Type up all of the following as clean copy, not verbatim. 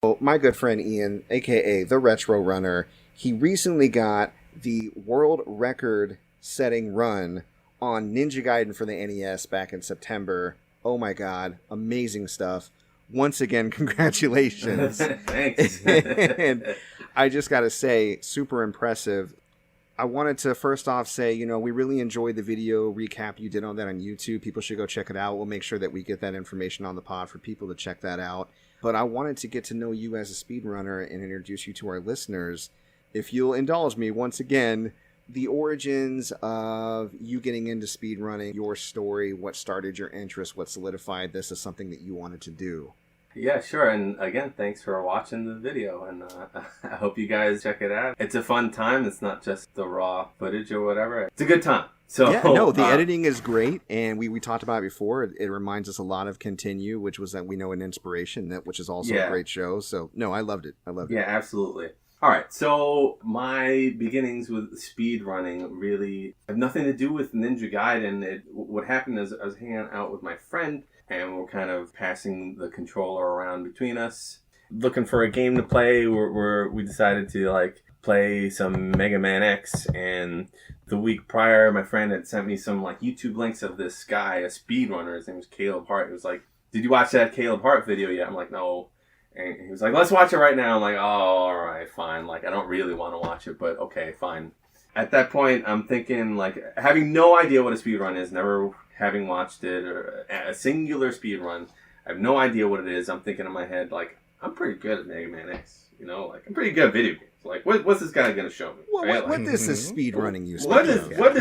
Well, my good friend Ian, aka the Retro Runner, he recently got the world record setting run on Ninja Gaiden for the NES back in September. Oh my god, amazing stuff. Once again, congratulations. Thanks. And I just got to say, super impressive. I wanted to first off say, we really enjoyed the video recap you did on that on YouTube. People should go check it out. We'll make sure that we get that information on the pod for people to check that out. But I wanted to get to know you as a speedrunner and introduce you to our listeners. If you'll indulge me, once again, the origins of you getting into speedrunning, your story, what started your interest, what solidified this as something that you wanted to do. Yeah, sure. And again, thanks for watching the video. And I hope you guys check it out. It's a fun time. It's not just the raw footage or whatever. It's a good time. So yeah, no, the editing is great, and we talked about it before. It reminds us a lot of Continue, which was, we know, an inspiration, which is also a great show. So, no, I loved it. Yeah, absolutely. All right, so my beginnings with speedrunning really have nothing to do with Ninja Gaiden. What happened is I was hanging out with my friend, and we're kind of passing the controller around between us, looking for a game to play. We decided to play some Mega Man X, and the week prior, my friend had sent me some YouTube links of this guy, a speedrunner. His name was Caleb Hart. He was like, "Did you watch that Caleb Hart video yet?" I'm like, "No." And he was like, "Let's watch it right now." I'm like, "Oh, all right, fine. I don't really want to watch it, but okay, fine." At that point, I'm thinking, having no idea what a speedrun is, never having watched it, or a singular speedrun. I have no idea what it is. I'm thinking in my head, I'm pretty good at Mega Man X. I'm pretty good at video games. What's this guy going to show me? What this is speedrunning you? What is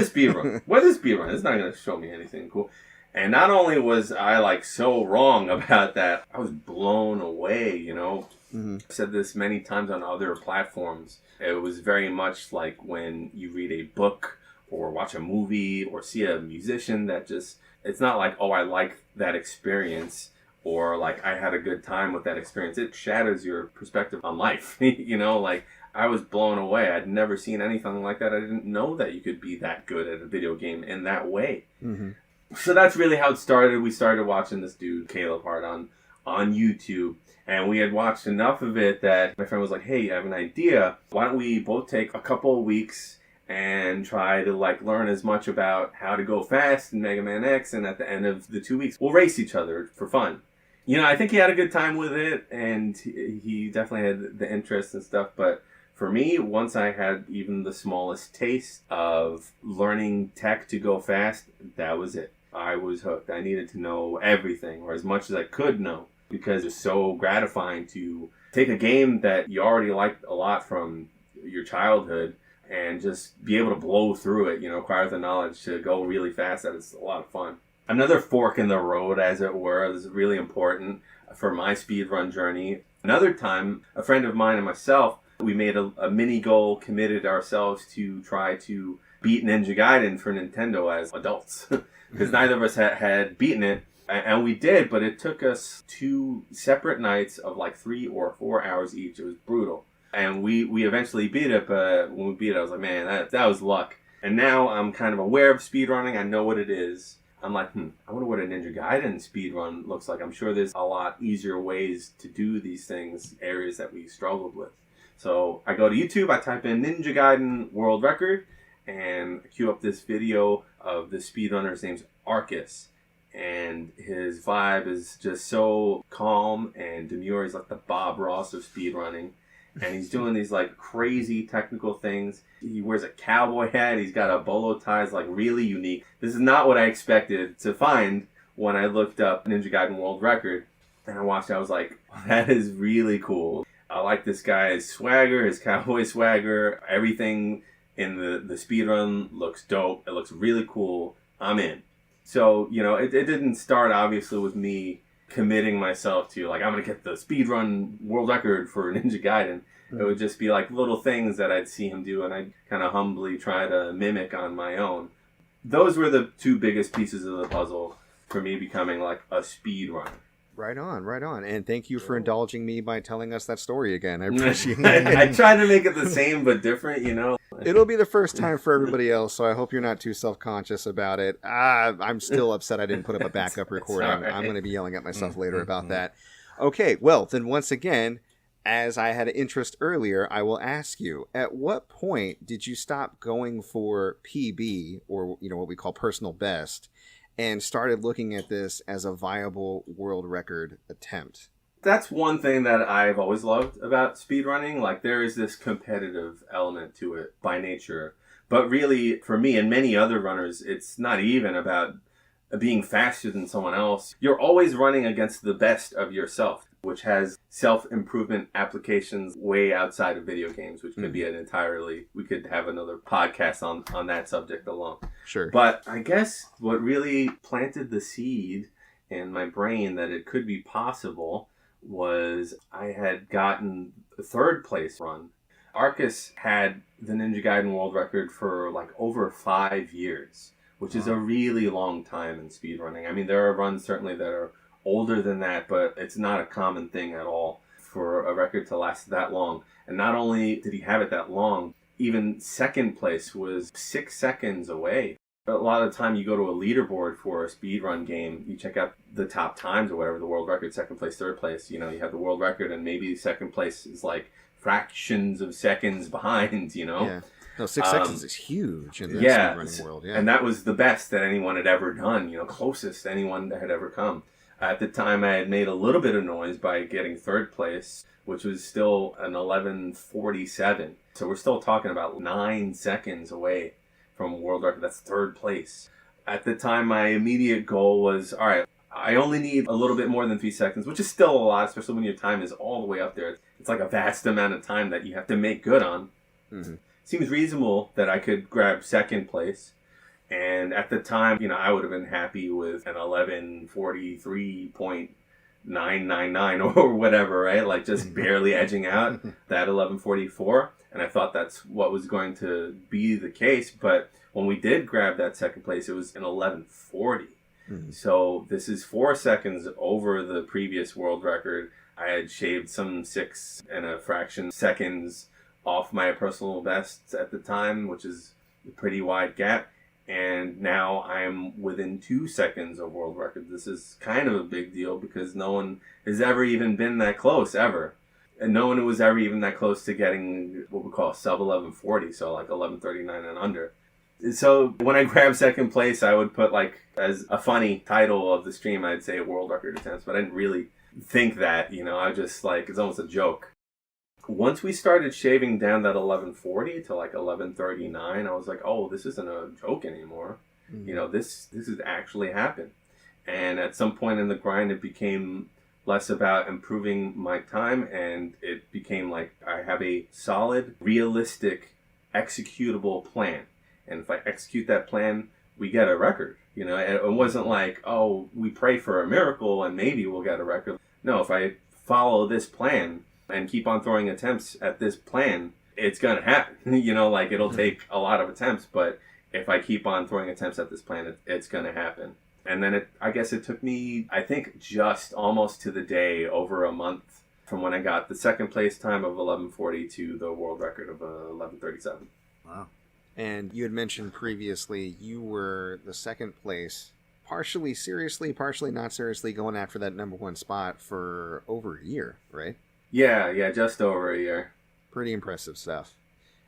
speedrun? What is speedrun? It's not going to show me anything cool. And not only was I so wrong about that, I was blown away, Mm-hmm. I've said this many times on other platforms. It was very much like when you read a book or watch a movie or see a musician that just, it's not like, oh, I like that experience, or I had a good time with that experience. It shatters your perspective on life. I was blown away. I'd never seen anything like that. I didn't know that you could be that good at a video game in that way. Mm-hmm. So that's really how it started. We started watching this dude, Caleb Hart, on YouTube. And we had watched enough of it that my friend was like, "Hey, I have an idea. Why don't we both take a couple of weeks and try to learn as much about how to go fast in Mega Man X, and at the end of the 2 weeks, we'll race each other for fun." I think he had a good time with it, and he definitely had the interest and stuff. But for me, once I had even the smallest taste of learning tech to go fast, that was it. I was hooked. I needed to know everything, or as much as I could know, because it's so gratifying to take a game that you already liked a lot from your childhood and just be able to blow through it, acquire the knowledge to go really fast. That is a lot of fun. Another fork in the road, as it were, is really important for my speedrun journey. Another time, a friend of mine and myself, we made a mini goal, committed ourselves to try to beat Ninja Gaiden for Nintendo as adults. Because neither of us had beaten it. And we did, but it took us 2 separate nights of 3 or 4 hours each. It was brutal. And we eventually beat it, but when we beat it, I was like, man, that was luck. And now I'm kind of aware of speedrunning. I know what it is. I'm like, I wonder what a Ninja Gaiden speedrun looks like. I'm sure there's a lot easier ways to do these things, areas that we struggled with. So I go to YouTube, I type in Ninja Gaiden world record, and queue up this video of the speedrunner. His name's Arcus. And his vibe is just so calm and demure. He's like the Bob Ross of speedrunning. And he's doing these crazy technical things. He wears a cowboy hat. He's got a bolo tie. It's really unique. This is not what I expected to find when I looked up Ninja Gaiden world record. And I watched it. I was like, that is really cool. I like this guy's swagger, his cowboy swagger. Everything in the speedrun looks dope. It looks really cool. I'm in. So, it didn't start, obviously, with me committing myself to, I'm going to get the speedrun world record for Ninja Gaiden. Mm-hmm. It would just be, little things that I'd see him do, and I'd kind of humbly try to mimic on my own. Those were the 2 biggest pieces of the puzzle for me becoming, a speedrunner. Right on. And thank you for indulging me by telling us that story again. I appreciate it. I tried to make it the same but different, It'll be the first time for everybody else, so I hope you're not too self-conscious about it. I'm still upset I didn't put up a backup recording. Right. I'm going to be yelling at myself later about that. Okay, well, then once again, as I had an interest earlier, I will ask you, at what point did you stop going for PB, or what we call personal best, and started looking at this as a viable world record attempt? That's one thing that I've always loved about speedrunning. Like, there is this competitive element to it by nature. But really, for me and many other runners, it's not even about being faster than someone else. You're always running against the best of yourself, which has self-improvement applications way outside of video games, which could be we could have another podcast on that subject alone. Sure. But I guess what really planted the seed in my brain that it could be possible was I had gotten the third place run. Arcus had the Ninja Gaiden world record for like over 5 years, which is a really long time in speedrunning. I mean, there are runs certainly that are older than that, but it's not a common thing at all for a record to last that long. And not only did he have it that long, even second place was 6 seconds away. A lot of the time you go to a leaderboard for a speedrun game, you check out the top times or whatever, the world record, second place, third place. You have the world record and maybe second place is like fractions of seconds behind, Yeah. No, 6 seconds is huge in the speedrunning world. Yeah. And that was the best that anyone had ever done, closest anyone that had ever come. At the time, I had made a little bit of noise by getting third place, which was still an 11:47. So we're still talking about 9 seconds away from world record. That's third place. At the time, my immediate goal was, all right, I only need a little bit more than 3 seconds, which is still a lot, especially when your time is all the way up there. It's like a vast amount of time that you have to make good on. Mm-hmm. Seems reasonable that I could grab second place. And at the time, I would have been happy with an 11:43.999 or whatever, right? Like just barely edging out that 11:44. And I thought that's what was going to be the case. But when we did grab that second place, it was an 11:40. Mm-hmm. So this is 4 seconds over the previous world record. I had shaved some 6 and a fraction seconds off my personal best at the time, which is a pretty wide gap. And now I'm within 2 seconds of world record. This is kind of a big deal because no one has ever even been that close, ever. And no one was ever even that close to getting what we call sub 11:40, so like 11:39 and under. So when I grabbed second place, I would put like, as a funny title of the stream, I'd say world record attempts, but I didn't really think that, I just like, it's almost a joke. Once we started shaving down that 11:40 to like 11:39, I was like, oh, this isn't a joke anymore. Mm-hmm. This has actually happened. And at some point in the grind, it became less about improving my time, and it became like I have a solid, realistic, executable plan. And if I execute that plan, we get a record. It wasn't like, oh, we pray for a miracle and maybe we'll get a record. No, if I follow this plan and keep on throwing attempts at this plan, it's going to happen. It'll take a lot of attempts, but if I keep on throwing attempts at this plan, it's going to happen. And then I guess it took me, I think, just almost to the day, over a month from when I got the second place time of 11:40 to the world record of 11:37. Wow. And you had mentioned previously you were the second place, partially seriously, partially not seriously, going after that number one spot for over a year, right? Yeah, just over a year. Pretty impressive stuff.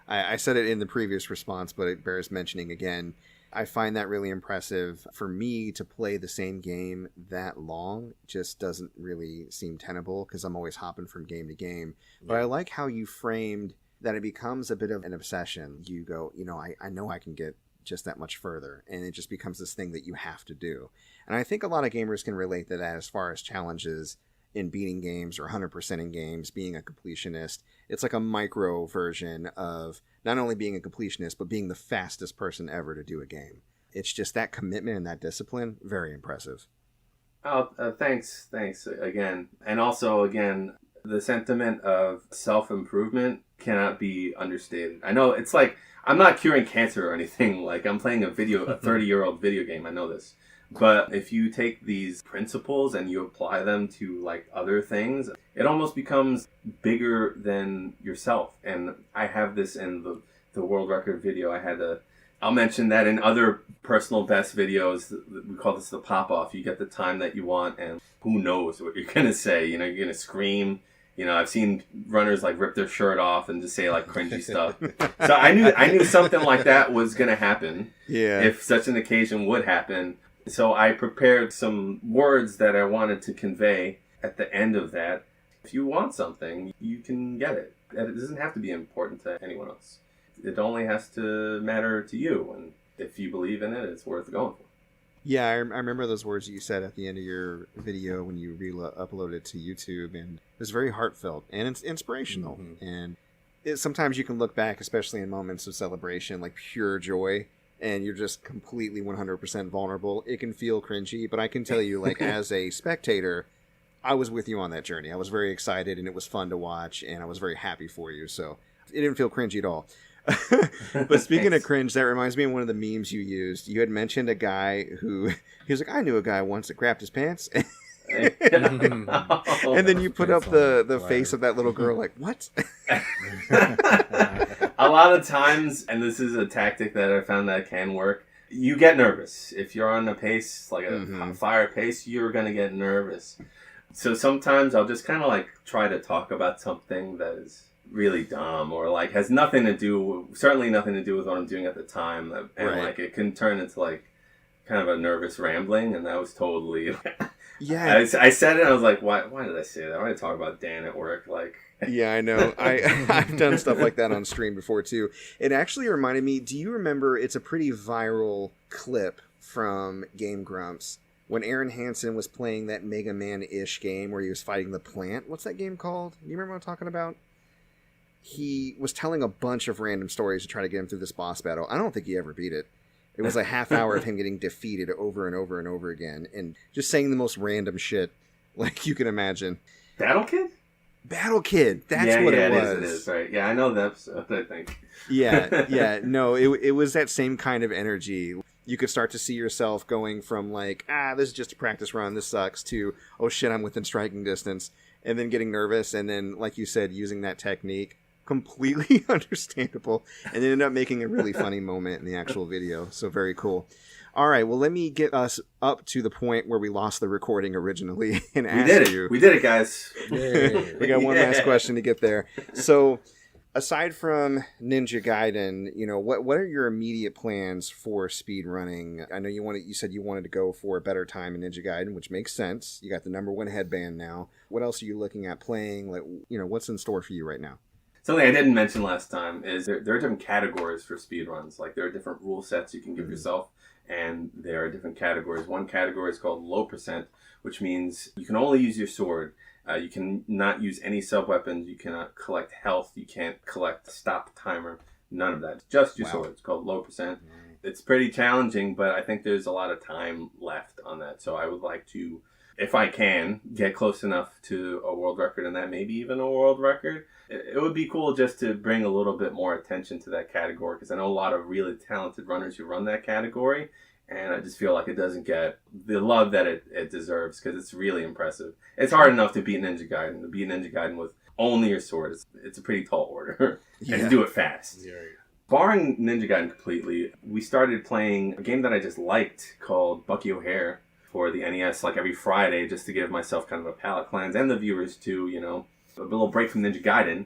I said it in the previous response, but it bears mentioning again. I find that really impressive. For me to play the same game that long just doesn't really seem tenable because I'm always hopping from game to game. But I like how you framed that it becomes a bit of an obsession. You go, I know I can get just that much further, and it just becomes this thing that you have to do. And I think a lot of gamers can relate to that as far as challenges in beating games or 100% in games, being a completionist. It's like a micro version of not only being a completionist, but being the fastest person ever to do a game. It's just that commitment and that discipline, very impressive. Oh, thanks again. And also, again, the sentiment of self-improvement cannot be understated. I know it's like, I'm not curing cancer or anything. Like, I'm playing a 30-year-old video game. I know this. But if you take these principles and you apply them to like other things, it almost becomes bigger than yourself. And I have this in the world record video. I'll mention that in other personal best videos. We call this the pop-off. You get the time that you want, and who knows what you're going to say. You're going to scream You know, I've seen runners like rip their shirt off and just say like cringy stuff. So I knew something like that was going to happen. Yeah. If such an occasion would happen. So I prepared some words that I wanted to convey at the end of that. If you want something, you can get it. And it doesn't have to be important to anyone else. It only has to matter to you. And if you believe in it, it's worth going for. Yeah, I remember those words that you said at the end of your video when you uploaded it to YouTube, and it was very heartfelt and it's inspirational. Mm-hmm. And sometimes you can look back, especially in moments of celebration, like pure joy, and you're just completely 100% vulnerable. It can feel cringy, but I can tell you, like, as a spectator, I was with you on that journey. I was very excited, and it was fun to watch, and I was very happy for you. So it didn't feel cringy at all. But speaking of cringe, that reminds me of one of the memes you used. You had mentioned a guy who, he was like, I knew a guy once that crapped his pants. And then you put up the face of that little girl like, what? A lot of times, and this is a tactic that I found that can work, you get nervous. If you're on a pace, like a fire pace, you're going to get nervous. So sometimes I'll just kind of like try to talk about something that is really dumb or like has certainly nothing to do with what I'm doing at the time. And right. Like it can turn into like kind of a nervous rambling, and that was totally... Yeah. I said it, I was like, why did I say that? Why did I talk about Dan at work? Like... Yeah, I know. I've done stuff like that on stream before too. It actually reminded me, do you remember, it's a pretty viral clip from Game Grumps when Aaron Hansen was playing that Mega Man-ish game where he was fighting the plant. What's that game called? Do you remember what I'm talking about? He was telling a bunch of random stories to try to get him through this boss battle. I don't think he ever beat it. It was a half hour of him getting defeated over and over and over again and just saying the most random shit like you can imagine. Battle Kid? Battle Kid. That's what it was. It is, right. Yeah, I know that episode, I think. Yeah. No, it was that same kind of energy. You could start to see yourself going from like, this is just a practice run, this sucks, to, oh shit, I'm within striking distance, and then getting nervous, and then, like you said, using that technique. Completely understandable, and ended up making a really funny moment in the actual video. So very cool. All right, well, let me get us up to the point where we lost the recording originally and ask you. We did it, guys. We got one last question to get there. So, aside from Ninja Gaiden, what are your immediate plans for speed running? I know you said you wanted to go for a better time in Ninja Gaiden, which makes sense. You got the #1 headband now. What else are you looking at playing? Like, what's in store for you right now? Something I didn't mention last time is there are different categories for speedruns. Like, there are different rule sets you can give yourself, and there are different categories. One category is called low percent, which means you can only use your sword. You can not use any sub-weapons. You cannot collect health. You can't collect stop timer. None of that. Just your sword. It's called low percent. It's pretty challenging, but I think there's a lot of time left on that. So I would like to, if I can, get close enough to a world record in that, maybe even a world record. It would be cool just to bring a little bit more attention to that category, because I know a lot of really talented runners who run that category, and I just feel like it doesn't get the love that it deserves, because it's really impressive. It's hard enough to beat Ninja Gaiden. To beat Ninja Gaiden with only your sword, it's a pretty tall order, and to do it fast. Yeah. Barring Ninja Gaiden completely, we started playing a game that I just liked called Bucky O'Hare for the NES, like every Friday, just to give myself kind of a palate cleanse, and the viewers too, a little break from Ninja Gaiden,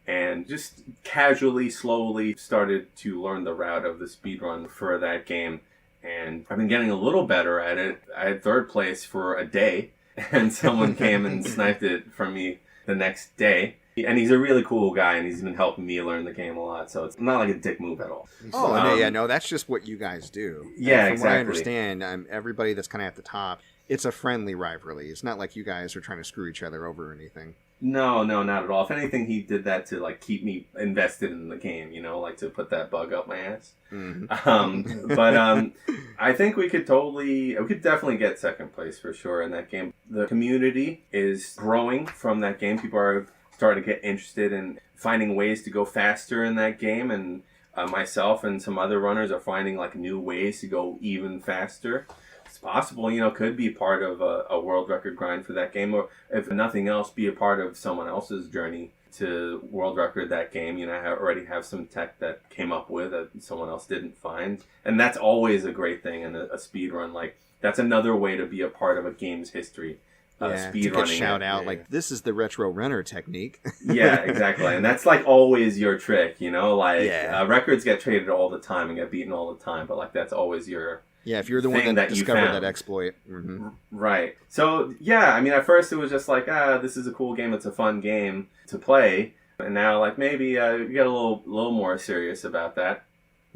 and just casually, slowly started to learn the route of the speedrun for that game. And I've been getting a little better at it. I had third place for a day, and someone came and sniped it from me the next day. And he's a really cool guy, and he's been helping me learn the game a lot, so it's not like a dick move at all. No, that's just what you guys do. Yeah, from exactly. what I understand, everybody that's kind of at the top, it's a friendly rivalry. It's not like you guys are trying to screw each other over or anything. No, not at all. If anything, he did that to like keep me invested in the game, like to put that bug up my ass. Mm-hmm. But I think we could definitely get second place for sure in that game. The community is growing from that game. People are starting to get interested in finding ways to go faster in that game, and myself and some other runners are finding like new ways to go even faster. It's possible, could be part of a world record grind for that game, or if nothing else, be a part of someone else's journey to world record that game. I already have some tech that came up with that someone else didn't find, and that's always a great thing in a speed run. Like, that's another way to be a part of a game's history, speed to get running. shout out like this is the retro runner technique. Yeah, exactly, and that's like always your trick, you know. Like records get traded all the time and get beaten all the time, but like that's always your if you're the one that discovered that exploit. Mm-hmm. Right. So yeah, I mean, at first it was just like this is a cool game. It's a fun game to play, and now like maybe you get a little more serious about that.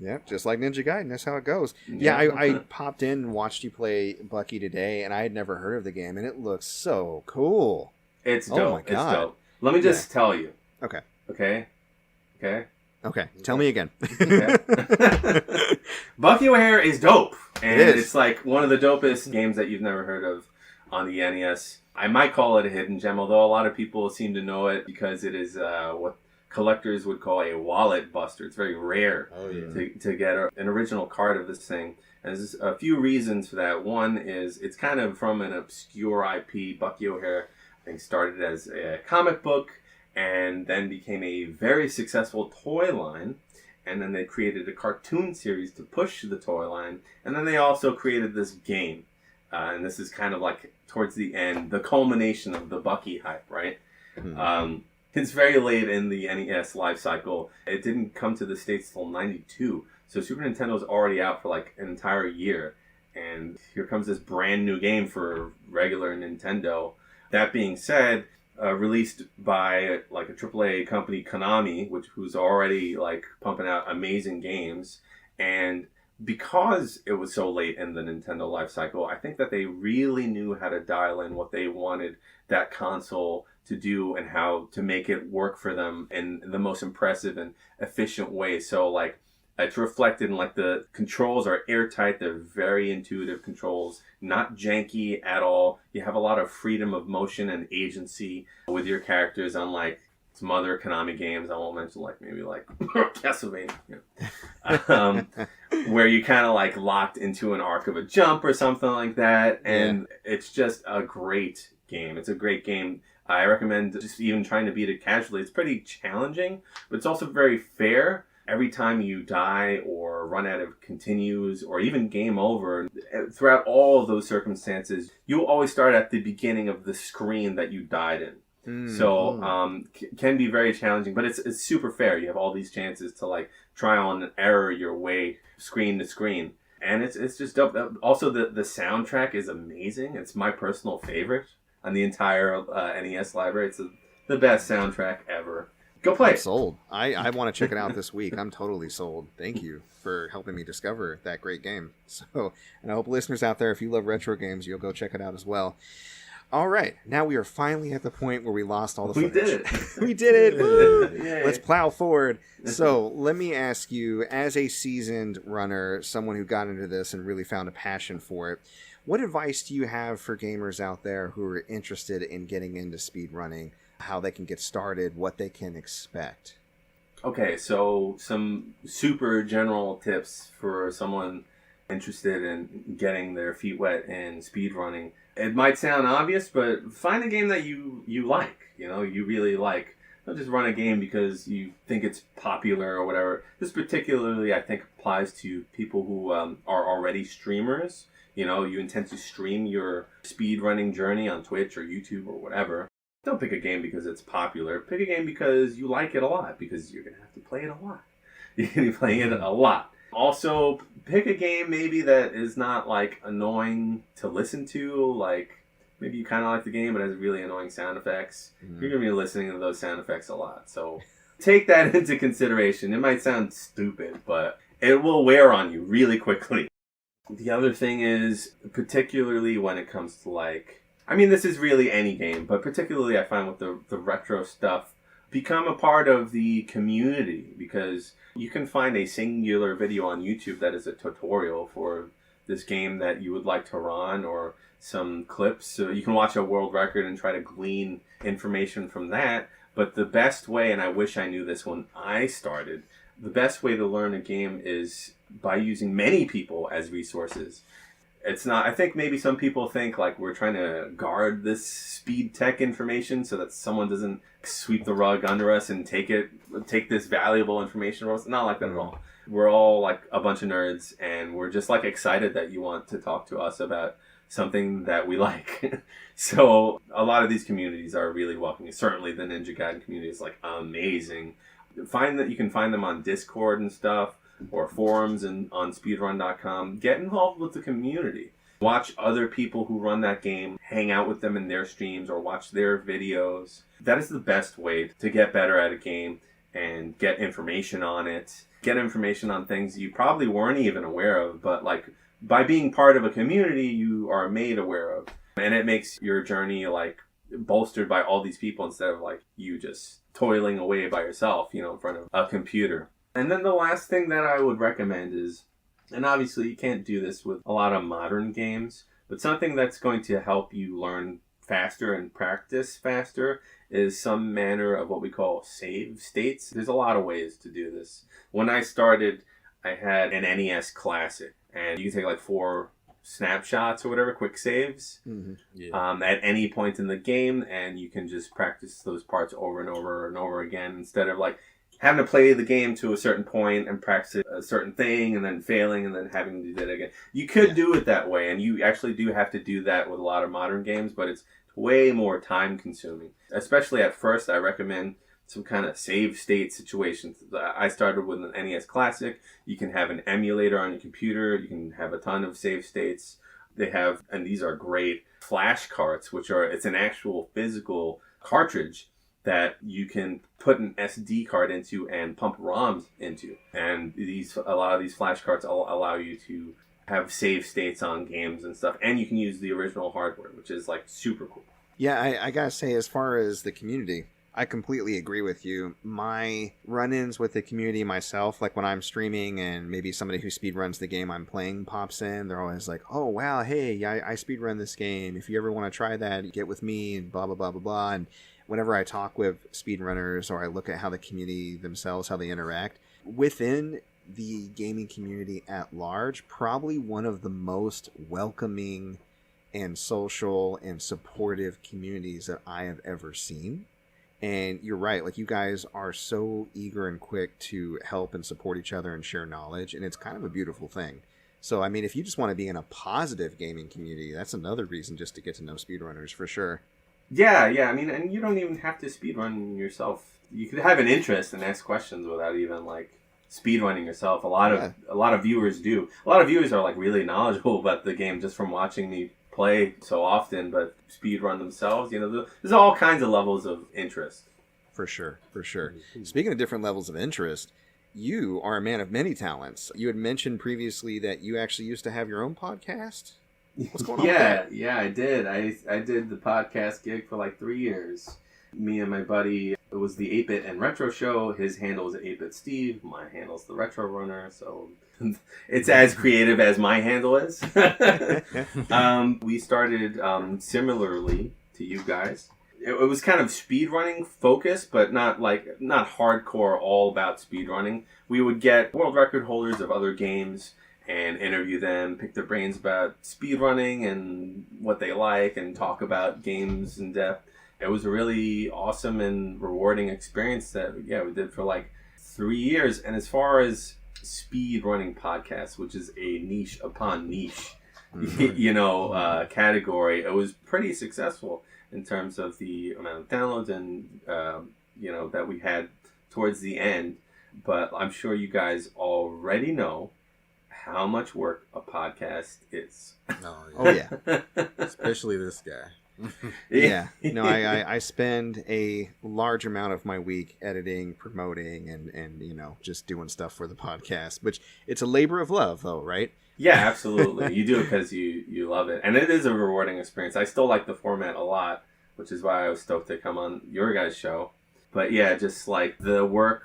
Yeah, just like Ninja Gaiden, that's how it goes. Yeah, I popped in and watched you play Bucky today, and I had never heard of the game, and it looks so cool. It's dope. Oh my God. It's dope. Let me just tell you. Okay. Okay? Okay? Okay, tell me again. Okay. Bucky O'Hare is dope, and it's like one of the dopest games that you've never heard of on the NES. I might call it a hidden gem, although a lot of people seem to know it because it is what collectors would call a wallet buster. It's very rare to get an original card of this thing. And there's a few reasons for that. One is it's kind of from an obscure IP. Bucky O'Hare, I think, started as a comic book and then became a very successful toy line. And then they created a cartoon series to push the toy line. And then they also created this game. And this is kind of like towards the end, the culmination of the Bucky hype, right? Mm-hmm. It's very late in the NES life cycle. It didn't come to the States till 92. So Super Nintendo's already out for like an entire year. And here comes this brand new game for regular Nintendo. That being said, released by like a AAA company, Konami, who's already like pumping out amazing games. And because it was so late in the Nintendo life cycle, I think that they really knew how to dial in what they wanted that console to do and how to make it work for them in the most impressive and efficient way. So like it's reflected in like the controls are airtight. They're very intuitive controls, not janky at all. You have a lot of freedom of motion and agency with your characters, unlike some other Konami games. I won't mention like maybe like Castlevania, where you kind of like locked into an arc of a jump or something like that. And it's just a great game. It's a great game. I recommend just even trying to beat it casually. It's pretty challenging, but it's also very fair. Every time you die or run out of continues or even game over, throughout all of those circumstances, you'll always start at the beginning of the screen that you died in. So can be very challenging, but it's super fair. You have all these chances to like trial and error your way screen to screen. And it's just dope. Also, the soundtrack is amazing. It's my personal favorite on the entire NES library. It's the best soundtrack ever. Go play. I'm sold. I want to check it out this week. I'm totally sold. Thank you for helping me discover that great game. So, and I hope listeners out there, if you love retro games, you'll go check it out as well. All right. Now we are finally at the point where we lost all the footage. We did it. We did it. Woo! Let's plow forward. So let me ask you, as a seasoned runner, someone who got into this and really found a passion for it, what advice do you have for gamers out there who are interested in getting into speed running? How they can get started, what they can expect? Okay, so some super general tips for someone interested in getting their feet wet in speedrunning. It might sound obvious, but find a game that you like, you really like. Don't just run a game because you think it's popular or whatever. This particularly, I think, applies to people who are already streamers. You intend to stream your speedrunning journey on Twitch or YouTube or whatever. Don't pick a game because it's popular. Pick a game because you like it a lot, because you're going to have to play it a lot. You're going to be playing it a lot. Also, pick a game maybe that is not like annoying to listen to. Like maybe you kind of like the game but has really annoying sound effects. You're going to be listening to those sound effects a lot. So take that into consideration. It might sound stupid, but it will wear on you really quickly. The other thing is, particularly when it comes to this is really any game, but particularly I find with the retro stuff, become a part of the community, because you can find a singular video on YouTube that is a tutorial for this game that you would like to run, or some clips. So you can watch a world record and try to glean information from that. But the best way, and I wish I knew this when I started, the best way to learn a game is by using many people as resources. It's not, I think maybe some people think like we're trying to guard this speed tech information so that someone doesn't sweep the rug under us and take this valuable information from us. Not like that at all. We're all like a bunch of nerds, and we're just like excited that you want to talk to us about something that we like. So a lot of these communities are really welcoming. Certainly the Ninja Gaiden community is like amazing. Find that you can find them on Discord and stuff, or forums and on speedrun.com. Get involved with the community. Watch other people who run that game, hang out with them in their streams or watch their videos. That is the best way to get better at a game and get information on it. Get information on things you probably weren't even aware of, but like by being part of a community, you are made aware of. And it makes your journey like bolstered by all these people instead of like you just toiling away by yourself, you know, in front of a computer. And then the last thing that I would recommend is, and obviously you can't do this with a lot of modern games, but something that's going to help you learn faster and practice faster is some manner of what we call save states. There's a lot of ways to do this. When I started, I had an NES Classic, and you can take like 4 snapshots or whatever, quick saves, at any point in the game, and you can just practice those parts over and over and over again instead of like having to play the game to a certain point and practice a certain thing and then failing and then having to do that again. You could do it that way, and you actually do have to do that with a lot of modern games, but it's way more time consuming. Especially at first, I recommend some kind of save state situations. I started with an NES Classic. You can have an emulator on your computer. You can have a ton of save states. They have, and these are great, flash carts, it's an actual physical cartridge that you can put an SD card into and pump ROMs into. And a lot of these flash carts allow you to have save states on games and stuff. And you can use the original hardware, which is like super cool. Yeah, I gotta say, as far as the community, I completely agree with you. My run-ins with the community myself, like when I'm streaming and maybe somebody who speedruns the game I'm playing pops in, they're always like, oh, wow, hey, I speedrun this game. If you ever want to try that, get with me and blah, blah, blah, blah, blah. And whenever I talk with speedrunners or I look at how the community themselves, how they interact, within the gaming community at large, probably one of the most welcoming and social and supportive communities that I have ever seen. And you're right, like you guys are so eager and quick to help and support each other and share knowledge, and it's kind of a beautiful thing. So, I mean, if you just want to be in a positive gaming community, that's another reason just to get to know speedrunners for sure. Yeah, I mean, and you don't even have to speedrun yourself. You could have an interest and ask questions without even like speedrunning yourself. A lot of viewers do. A lot of viewers are like really knowledgeable about the game just from watching me play so often, but speedrun themselves, you know, there's all kinds of levels of interest. For sure. Speaking of different levels of interest, you are a man of many talents. You had mentioned previously that you actually used to have your own podcast. What's going on with that? Yeah, I did. I did the podcast gig for like 3 years. Me and my buddy, it was the 8-Bit and Retro Show. His handle is 8-Bit Steve. My handle's the Retro Runner, so it's as creative as my handle is. We started similarly to you guys. It was kind of speedrunning focused, but not hardcore all about speedrunning. We would get world record holders of other games and interview them, pick their brains about speedrunning and what they like, and talk about games in depth. It was a really awesome and rewarding experience that we did for like 3 years. And as far as speedrunning podcasts, which is a niche upon niche, category, it was pretty successful in terms of the amount of downloads and that we had towards the end. But I'm sure you guys already know how much work a podcast is. Oh yeah. Especially this guy. Yeah. No, I spend a large amount of my week editing, promoting, and just doing stuff for the podcast, which it's a labor of love though, right? Yeah, absolutely. You do it because you love it. And it is a rewarding experience. I still like the format a lot, which is why I was stoked to come on your guys' show. But yeah, just like the work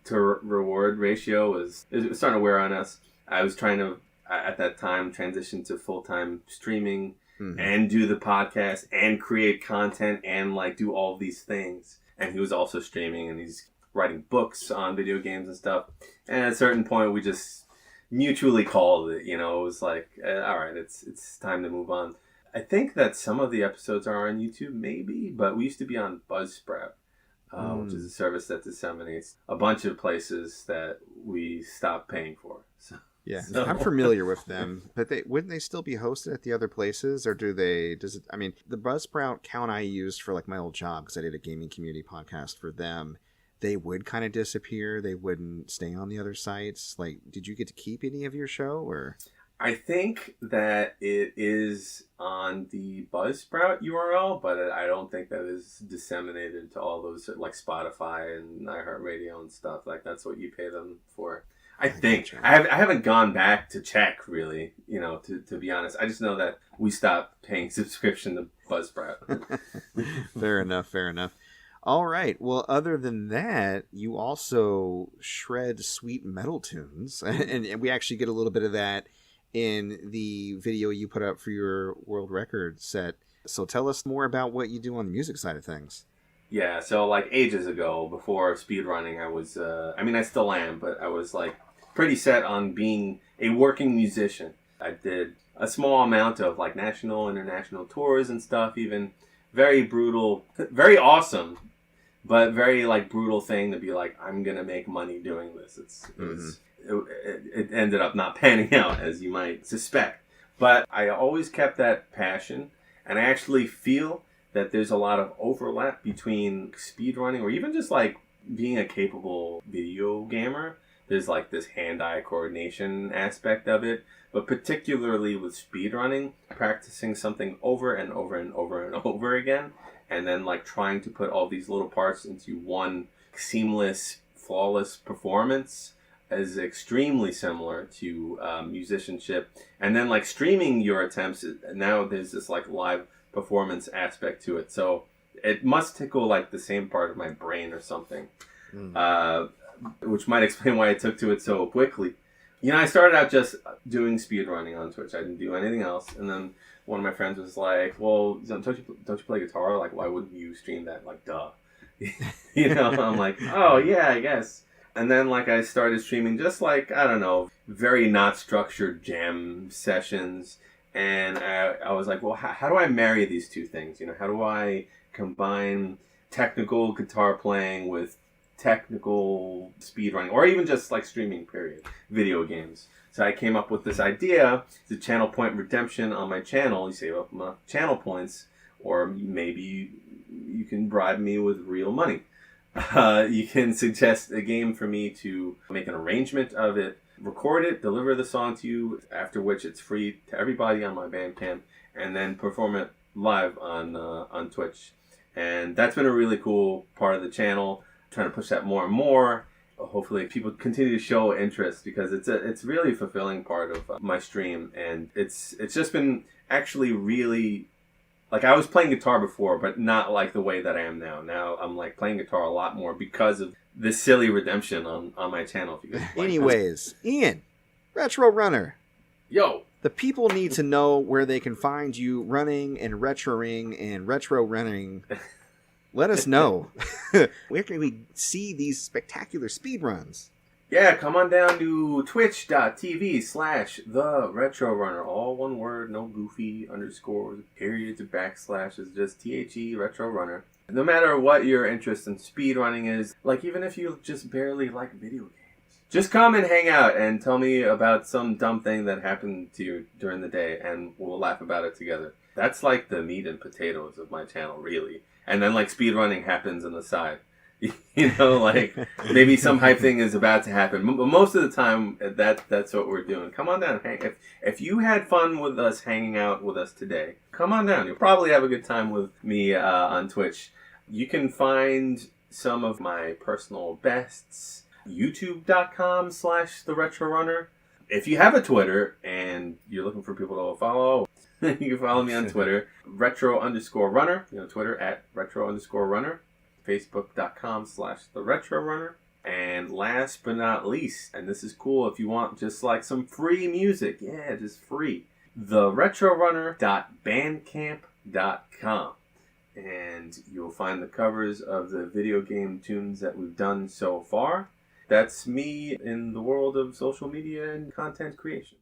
to reward ratio was starting to wear on us. I was trying to, at that time, transition to full-time streaming and do the podcast and create content and like do all these things. And he was also streaming and he's writing books on video games and stuff. And at a certain point, we just mutually called it. It was like, all right, it's time to move on. I think that some of the episodes are on YouTube, maybe, but we used to be on Buzzsprout, which is a service that disseminates a bunch of places that we stopped paying for. So. Yeah, So- I'm familiar with them, but wouldn't they still be hosted at the other places, or I mean, the Buzzsprout account I used for like my old job, because I did a gaming community podcast for them, they would kind of disappear. They wouldn't stay on the other sites. Like, did you get to keep any of your show, or? I think that it is on the Buzzsprout URL, but I don't think that is disseminated to all those like Spotify and iHeartRadio and stuff. Like that's what you pay them for. I think gotcha. I haven't gone back to check really. To be honest, I just know that we stopped paying subscription to Buzzsprout. Fair enough. All right. Well, other than that, you also shred sweet metal tunes, and we actually get a little bit of that in the video you put up for your world record set. So tell us more about what you do on the music side of things. Yeah, so like ages ago, before speedrunning, I was, I still am, but I was like pretty set on being a working musician. I did a small amount of like national, international tours and stuff, even very brutal, very awesome, but very like brutal thing to be like, I'm going to make money doing this. It ended up not panning out, as you might suspect. But I always kept that passion, and I actually feel that there's a lot of overlap between speedrunning or even just like being a capable video gamer. There's like this hand-eye coordination aspect of it, but particularly with speedrunning, practicing something over and over and over and over again, and then like trying to put all these little parts into one seamless, flawless performance is extremely similar to musicianship. And then like streaming your attempts, now there's this like live performance aspect to it. So it must tickle like the same part of my brain or something, which might explain why I took to it so quickly. I started out just doing speedrunning on Twitch. I didn't do anything else. And then one of my friends was like, well, don't you play guitar? Like, why wouldn't you stream that? Like, duh. I'm like, oh yeah, I guess. And then like I started streaming just like, I don't know, very not structured jam sessions. And I was like, well, how do I marry these two things? How do I combine technical guitar playing with technical speedrunning, or even just like streaming, period, video games? So I came up with this idea, the channel point redemption on my channel. You save up my channel points, or maybe you can bribe me with real money. You can suggest a game for me to make an arrangement of it, record it, deliver the song to you, after which it's free to everybody on my Bandcamp, and then perform it live on Twitch. And that's been a really cool part of the channel. I'm trying to push that more and more. Hopefully people continue to show interest, because it's really a fulfilling part of my stream, and it's just been actually really. Like, I was playing guitar before, but not like the way that I am now. Now I'm like playing guitar a lot more because of this silly redemption on my channel. If you guys like. Anyways, Ian, Retro Runner. Yo! The people need to know where they can find you running and retroing and retro running. Let us know. Where can we see these spectacular speed runs? Yeah, come on down to twitch.tv/TheRetroRunner. All one word, no goofy underscores, periods, or backslashes, just THE Retro Runner. No matter what your interest in speedrunning is, like even if you just barely like video games, just come and hang out and tell me about some dumb thing that happened to you during the day, and we'll laugh about it together. That's like the meat and potatoes of my channel, really. And then like speedrunning happens on the side. Like maybe some hype thing is about to happen. But most of the time, that's what we're doing. Come on down. If you had fun with us hanging out with us today, come on down. You'll probably have a good time with me on Twitch. You can find some of my personal bests, youtube.com/TheRetroRunner. If you have a Twitter and you're looking for people to follow, you can follow me on Twitter, retro_runner. Twitter @retro_runner. Facebook.com/TheRetroRunner. And last but not least, and this is cool if you want just like some free music, just free, theretroRunner.bandcamp.com. And you'll find the covers of the video game tunes that we've done so far. That's me in the world of social media and content creation.